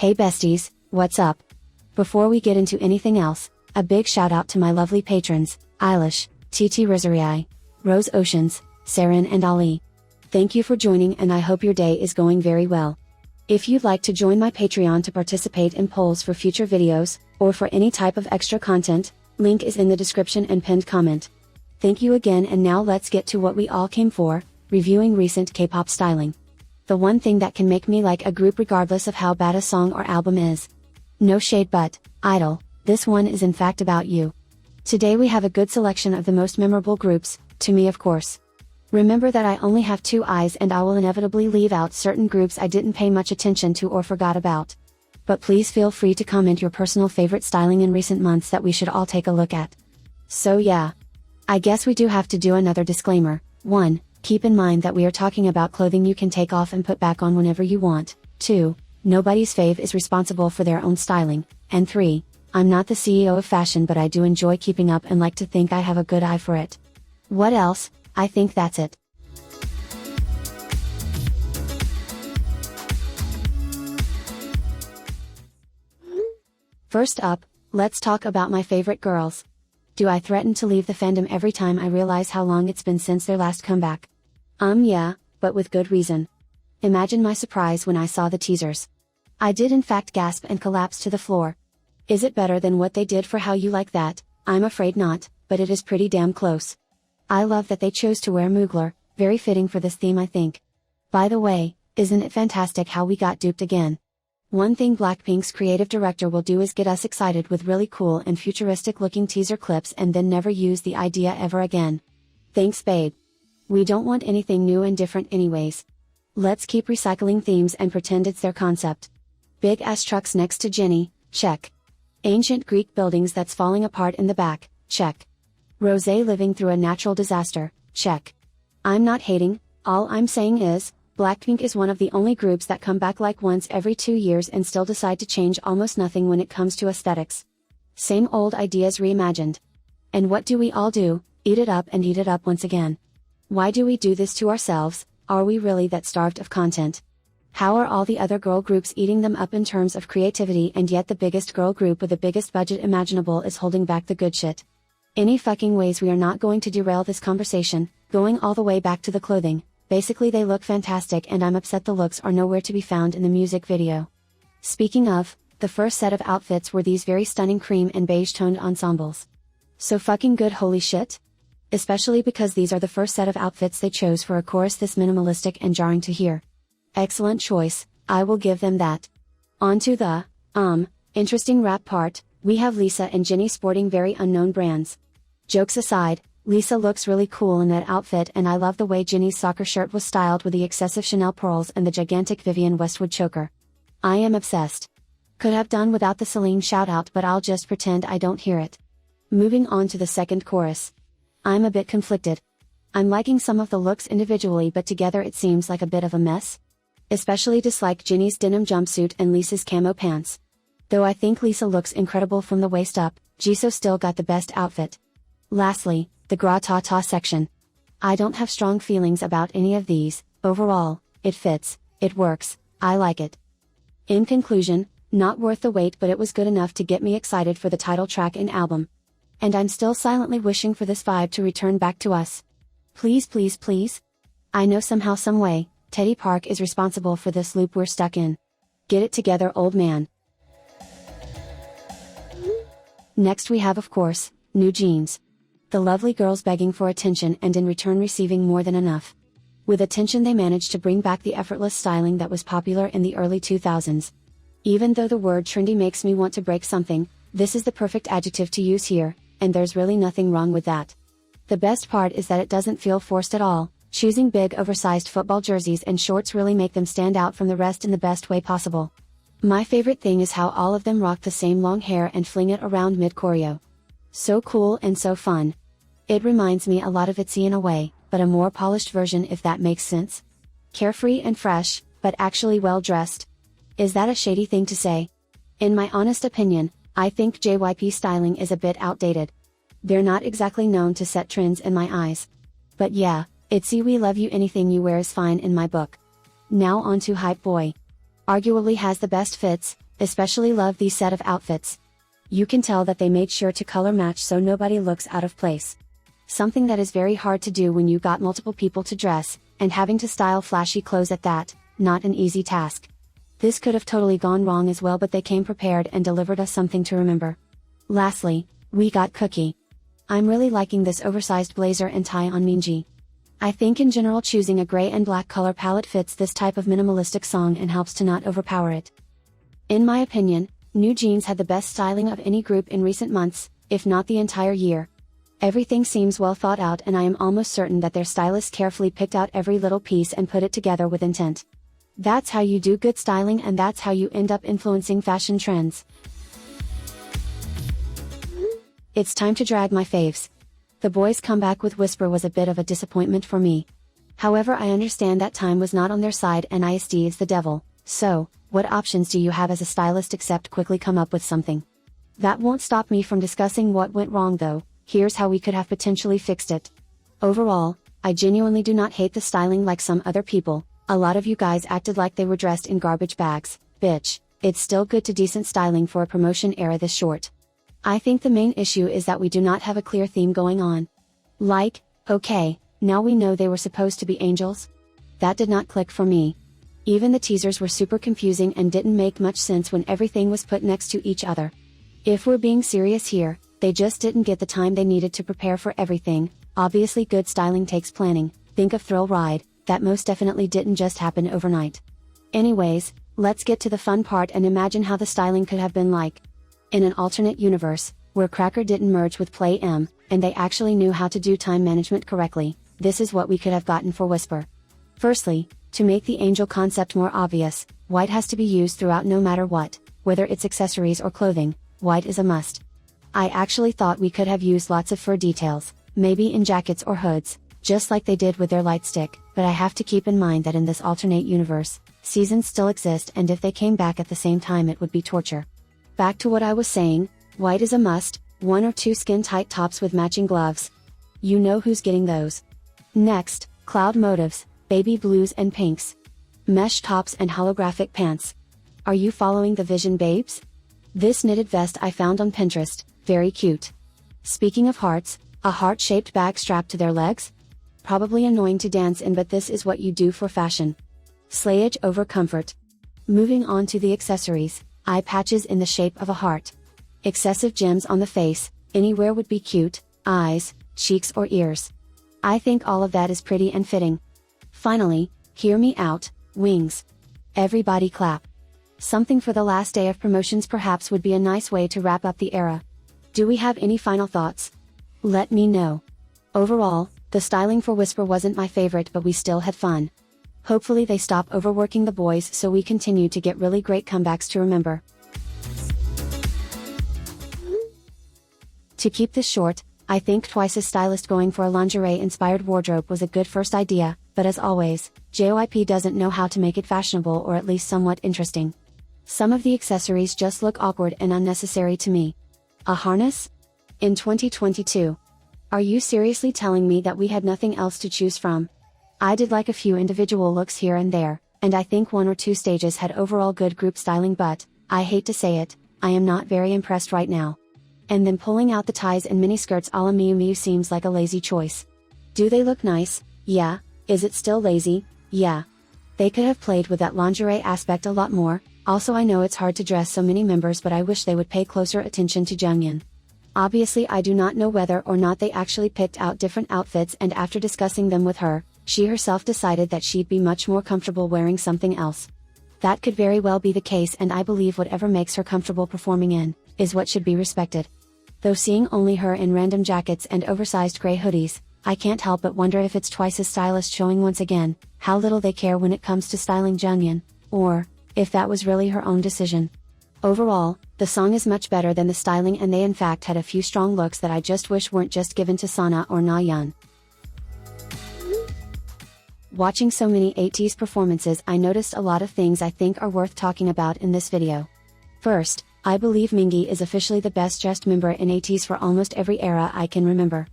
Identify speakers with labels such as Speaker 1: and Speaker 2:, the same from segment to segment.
Speaker 1: Hey besties, what's up? Before we get into anything else, a big shout out to my lovely patrons, Eilish, TT Rizariai, Rose Oceans, Saren and Ali. Thank you for joining and I hope your day is going very well. If you'd like to join my Patreon to participate in polls for future videos, or for any type of extra content, link is in the description and pinned comment. Thank you again, and now let's get to what we all came for, reviewing recent K-pop styling. The one thing that can make me like a group regardless of how bad a song or album is. No shade, but, Idol, this one is in fact about you. Today we have a good selection of the most memorable groups, to me of course. Remember that I only have 2 eyes and I will inevitably leave out certain groups I didn't pay much attention to or forgot about. But please feel free to comment your personal favorite styling in recent months that we should all take a look at. So yeah. I guess we do have to do another disclaimer. 1. Keep in mind that we are talking about clothing you can take off and put back on whenever you want. 2. Nobody's fave is responsible for their own styling. And 3. I'm not the CEO of fashion, but I do enjoy keeping up and like to think I have a good eye for it. What else? I think that's it. First up, let's talk about my favorite girls. Do I threaten to leave the fandom every time I realize how long it's been since their last comeback? Yeah, but with good reason. Imagine my surprise when I saw the teasers. I did in fact gasp and collapse to the floor. Is it better than what they did for How You Like That? I'm afraid not, but it is pretty damn close. I love that they chose to wear Mugler, very fitting for this theme I think. By the way, isn't it fantastic how we got duped again? One thing Blackpink's creative director will do is get us excited with really cool and futuristic looking teaser clips and then never use the idea ever again. Thanks babe. We don't want anything new and different anyways. Let's keep recycling themes and pretend it's their concept. Big ass trucks next to Jennie, check. Ancient Greek buildings that's falling apart in the back, check. Rosé living through a natural disaster, check. I'm not hating, all I'm saying is, Blackpink is one of the only groups that come back like once every 2 years and still decide to change almost nothing when it comes to aesthetics. Same old ideas reimagined. And what do we all do? Eat it up and eat it up once again. Why do we do this to ourselves? Are we really that starved of content? How are all the other girl groups eating them up in terms of creativity, and yet the biggest girl group with the biggest budget imaginable is holding back the good shit? Any fucking ways. We are not going to derail this conversation, going all the way back to the clothing. Basically they look fantastic and I'm upset the looks are nowhere to be found in the music video. Speaking of, the first set of outfits were these very stunning cream and beige toned ensembles. So fucking good, holy shit. Especially because these are the first set of outfits they chose for a chorus this minimalistic and jarring to hear. Excellent choice, I will give them that. On to the, interesting rap part. We have Lisa and Jennie sporting very unknown brands. Jokes aside, Lisa looks really cool in that outfit, and I love the way Jennie's soccer shirt was styled with the excessive Chanel pearls and the gigantic Vivienne Westwood choker. I am obsessed. Could have done without the Celine shoutout, but I'll just pretend I don't hear it. Moving on to the second chorus. I'm a bit conflicted. I'm liking some of the looks individually, but together it seems like a bit of a mess. Especially dislike Jennie's denim jumpsuit and Lisa's camo pants. Though I think Lisa looks incredible from the waist up, Jisoo still got the best outfit. Lastly, the gra-ta-ta section. I don't have strong feelings about any of these. Overall, it fits, it works, I like it. In conclusion, not worth the wait, but it was good enough to get me excited for the title track and album. And I'm still silently wishing for this vibe to return back to us. Please please please. I know somehow some way, Teddy Park is responsible for this loop we're stuck in. Get it together, old man. Next we have of course, NewJeans. The lovely girls begging for attention and in return receiving more than enough. With Attention they managed to bring back the effortless styling that was popular in the early 2000s. Even though the word trendy makes me want to break something, this is the perfect adjective to use here, and there's really nothing wrong with that. The best part is that it doesn't feel forced at all. Choosing big oversized football jerseys and shorts really make them stand out from the rest in the best way possible. My favorite thing is how all of them rock the same long hair and fling it around mid-choreo. So cool and so fun. It reminds me a lot of ITZY in a way, but a more polished version, if that makes sense. Carefree and fresh, but actually well dressed. Is that a shady thing to say? In my honest opinion, I think JYP styling is a bit outdated. They're not exactly known to set trends in my eyes. But yeah, ITZY, we love you, anything you wear is fine in my book. Now on to Hype Boy. Arguably has the best fits, Especially love these set of outfits. You can tell that they made sure to color match so nobody looks out of place. Something that is very hard to do when you got multiple people to dress, and having to style flashy clothes at that, not an easy task. This could have totally gone wrong as well, but they came prepared and delivered us something to remember. Lastly, we got Cookie. I'm really liking this oversized blazer and tie on Minji. I think in general choosing a gray and black color palette fits this type of minimalistic song and helps to not overpower it. In my opinion, NewJeans had the best styling of any group in recent months, if not the entire year. Everything seems well thought out, and I am almost certain that their stylists carefully picked out every little piece and put it together with intent. That's how you do good styling, and that's how you end up influencing fashion trends. It's time to drag my faves. The boys' comeback with Whisper was a bit of a disappointment for me. However, I understand that time was not on their side and ISD is the devil, so, what options do you have as a stylist except quickly come up with something? That won't stop me from discussing what went wrong though. Here's how we could have potentially fixed it. Overall, I genuinely do not hate the styling like some other people. A lot of you guys acted like they were dressed in garbage bags. Bitch, it's still good to decent styling for a promotion era this short. I think the main issue is that we do not have a clear theme going on. Like, okay, now we know they were supposed to be angels? That did not click for me. Even the teasers were super confusing and didn't make much sense when everything was put next to each other. If we're being serious here, they just didn't get the time they needed to prepare for everything. Obviously good styling takes planning. Think of Thrill Ride, that most definitely didn't just happen overnight. Anyways, let's get to the fun part and imagine how the styling could have been like. In an alternate universe, where Cracker didn't merge with Play M, and they actually knew how to do time management correctly, this is what we could have gotten for Whisper. Firstly, to make the angel concept more obvious, white has to be used throughout no matter what, whether it's accessories or clothing, white is a must. I actually thought we could have used lots of fur details, maybe in jackets or hoods, just like they did with their light stick, but I have to keep in mind that in this alternate universe, seasons still exist, and if they came back at the same time it would be torture. Back to what I was saying, white is a must, 1 or 2 skin-tight tops with matching gloves. You know who's getting those. Next, cloud motifs, baby blues and pinks. Mesh tops and holographic pants. Are you following the vision, babes? This knitted vest I found on Pinterest, very cute. Speaking of hearts, a heart-shaped bag strapped to their legs? Probably annoying to dance in, but this is what you do for fashion. Slayage over comfort. Moving on to the accessories, eye patches in the shape of a heart. Excessive gems on the face, anywhere would be cute, eyes, cheeks or ears. I think all of that is pretty and fitting. Finally, hear me out, wings. Everybody clap. Something for the last day of promotions perhaps would be a nice way to wrap up the era. Do we have any final thoughts? Let me know. Overall, the styling for Whisper wasn't my favorite, but we still had fun. Hopefully they stop overworking the boys so we continue to get really great comebacks to remember. To keep this short, I think Twice's stylist going for a lingerie-inspired wardrobe was a good first idea, but as always, JYP doesn't know how to make it fashionable or at least somewhat interesting. Some of the accessories just look awkward and unnecessary to me. A harness? In 2022? Are you seriously telling me that we had nothing else to choose from? I did like a few individual looks here and there, and I think 1 or 2 stages had overall good group styling, but, I hate to say it, I am not very impressed right now. And then pulling out the ties and miniskirts a la Miu Miu seems like a lazy choice. Do they look nice? Yeah. Is it still lazy? Yeah. They could have played with that lingerie aspect a lot more. Also, I know it's hard to dress so many members, but I wish they would pay closer attention to Junghyun. Obviously I do not know whether or not they actually picked out different outfits, and after discussing them with her, she herself decided that she'd be much more comfortable wearing something else. That could very well be the case, and I believe whatever makes her comfortable performing in, is what should be respected. Though seeing only her in random jackets and oversized gray hoodies, I can't help but wonder if it's Twice's stylist showing once again, how little they care when it comes to styling Junghyun, or, if that was really her own decision. Overall, the song is much better than the styling, and they in fact had a few strong looks that I just wish weren't just given to Sana or Na-yeon. Watching so many Ateez performances, I noticed a lot of things I think are worth talking about in this video. First, I believe Mingi is officially the best dressed member in Ateez for almost every era I can remember.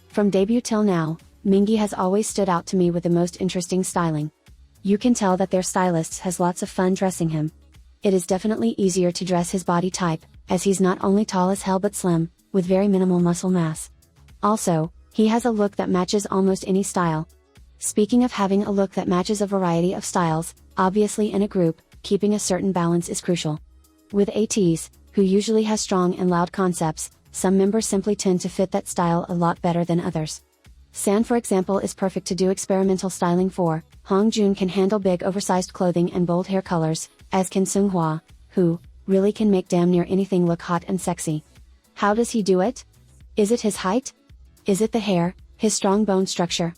Speaker 1: From debut till now, Mingi has always stood out to me with the most interesting styling. You can tell that their stylists has lots of fun dressing him. It is definitely easier to dress his body type, as he's not only tall as hell but slim, with very minimal muscle mass. Also, he has a look that matches almost any style. Speaking of having a look that matches a variety of styles, obviously in a group, keeping a certain balance is crucial. With Ateez, who usually has strong and loud concepts, some members simply tend to fit that style a lot better than others. San, for example, is perfect to do experimental styling for. Hongjoon can handle big oversized clothing and bold hair colors, as can Seunghwa, who really can make damn near anything look hot and sexy. How does he do it? Is it his height? Is it the hair, his strong bone structure?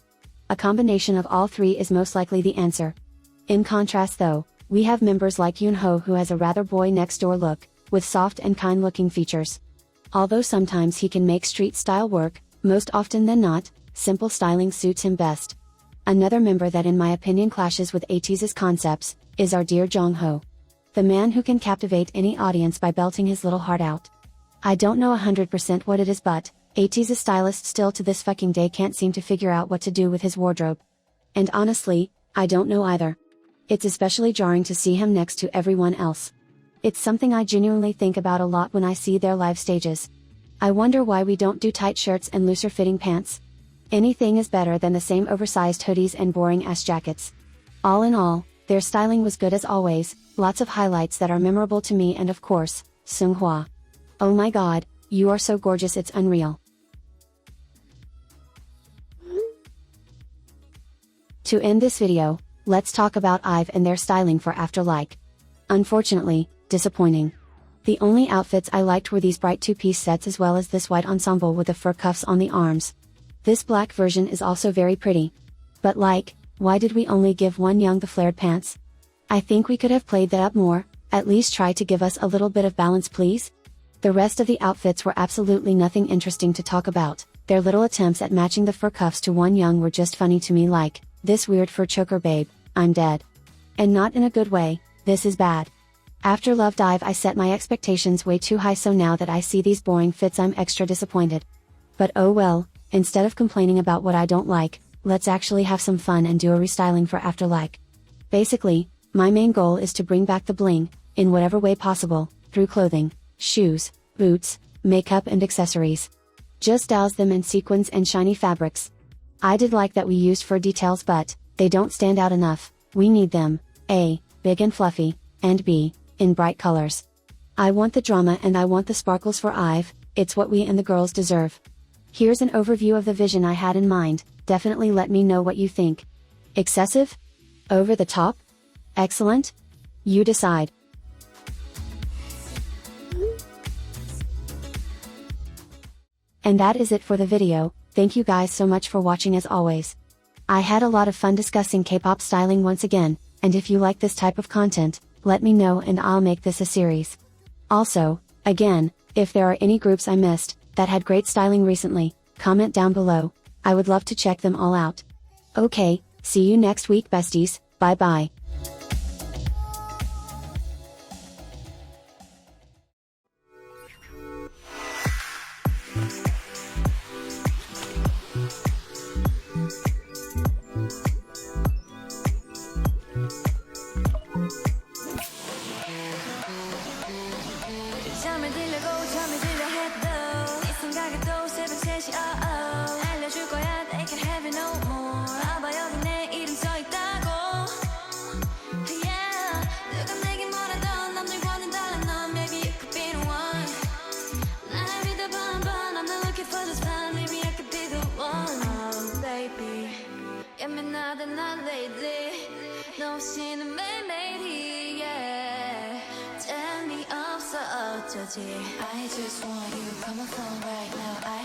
Speaker 1: A combination of all three is most likely the answer. In contrast though, we have members like Yoonho, who has a rather boy next door look, with soft and kind looking features. Although sometimes he can make street style work, most often than not, simple styling suits him best. Another member that in my opinion clashes with Ateez's concepts, is our dear Jongho. The man who can captivate any audience by belting his little heart out. I don't know 100% what it is, but Ateez's stylist still to this fucking day can't seem to figure out what to do with his wardrobe. And honestly, I don't know either. It's especially jarring to see him next to everyone else. It's something I genuinely think about a lot when I see their live stages. I wonder why we don't do tight shirts and looser fitting pants. Anything is better than the same oversized hoodies and boring ass jackets. All in all, their styling was good as always, lots of highlights that are memorable to me, and of course, Seunghwa. Oh my god, you are so gorgeous, it's unreal. To end this video, let's talk about IVE and their styling for After Like. Unfortunately, disappointing. The only outfits I liked were these bright two-piece sets as well as this white ensemble with the fur cuffs on the arms. This black version is also very pretty. But like, why did we only give One Young the flared pants? I think we could have played that up more, at least try to give us a little bit of balance please. The rest of the outfits were absolutely nothing interesting to talk about. Their little attempts at matching the fur cuffs to One Young were just funny to me, like, this weird fur choker babe, I'm dead. And not in a good way, this is bad. After Love Dive I set my expectations way too high, so now that I see these boring fits I'm extra disappointed. But oh well. Instead of complaining about what I don't like, let's actually have some fun and do a restyling for After Like. Basically, my main goal is to bring back the bling, in whatever way possible, through clothing, shoes, boots, makeup and accessories. Just douse them in sequins and shiny fabrics. I did like that we used fur details, but they don't stand out enough. We need them, A, big and fluffy, and B, in bright colors. I want the drama and I want the sparkles for IVE, it's what we and the girls deserve. Here's an overview of the vision I had in mind, definitely let me know what you think. Excessive? Over the top? Excellent? You decide. And that is it for the video. Thank you guys so much for watching as always. I had a lot of fun discussing K-pop styling once again, and if you like this type of content, let me know and I'll make this a series. Also, again, if there are any groups I missed, that had great styling recently, comment down below, I would love to check them all out. Okay, see you next week besties, bye bye.
Speaker 2: 잠을 들려고 잠을 들려 해도 네 생각에 또 새벽 3시 알려줄 거야 they can have it no more 봐봐 여기 내 이름 써있다고 yeah 누가 내게 뭐라던 남들과는 달라 넌 maybe you could be the one 날 믿어봐 한번 I'm not looking for this man maybe I could be the one oh baby 예민하다 난 lately 너 없이는 매일매일이 yeah 재미없어 어쩌지 I just want you come on phone right now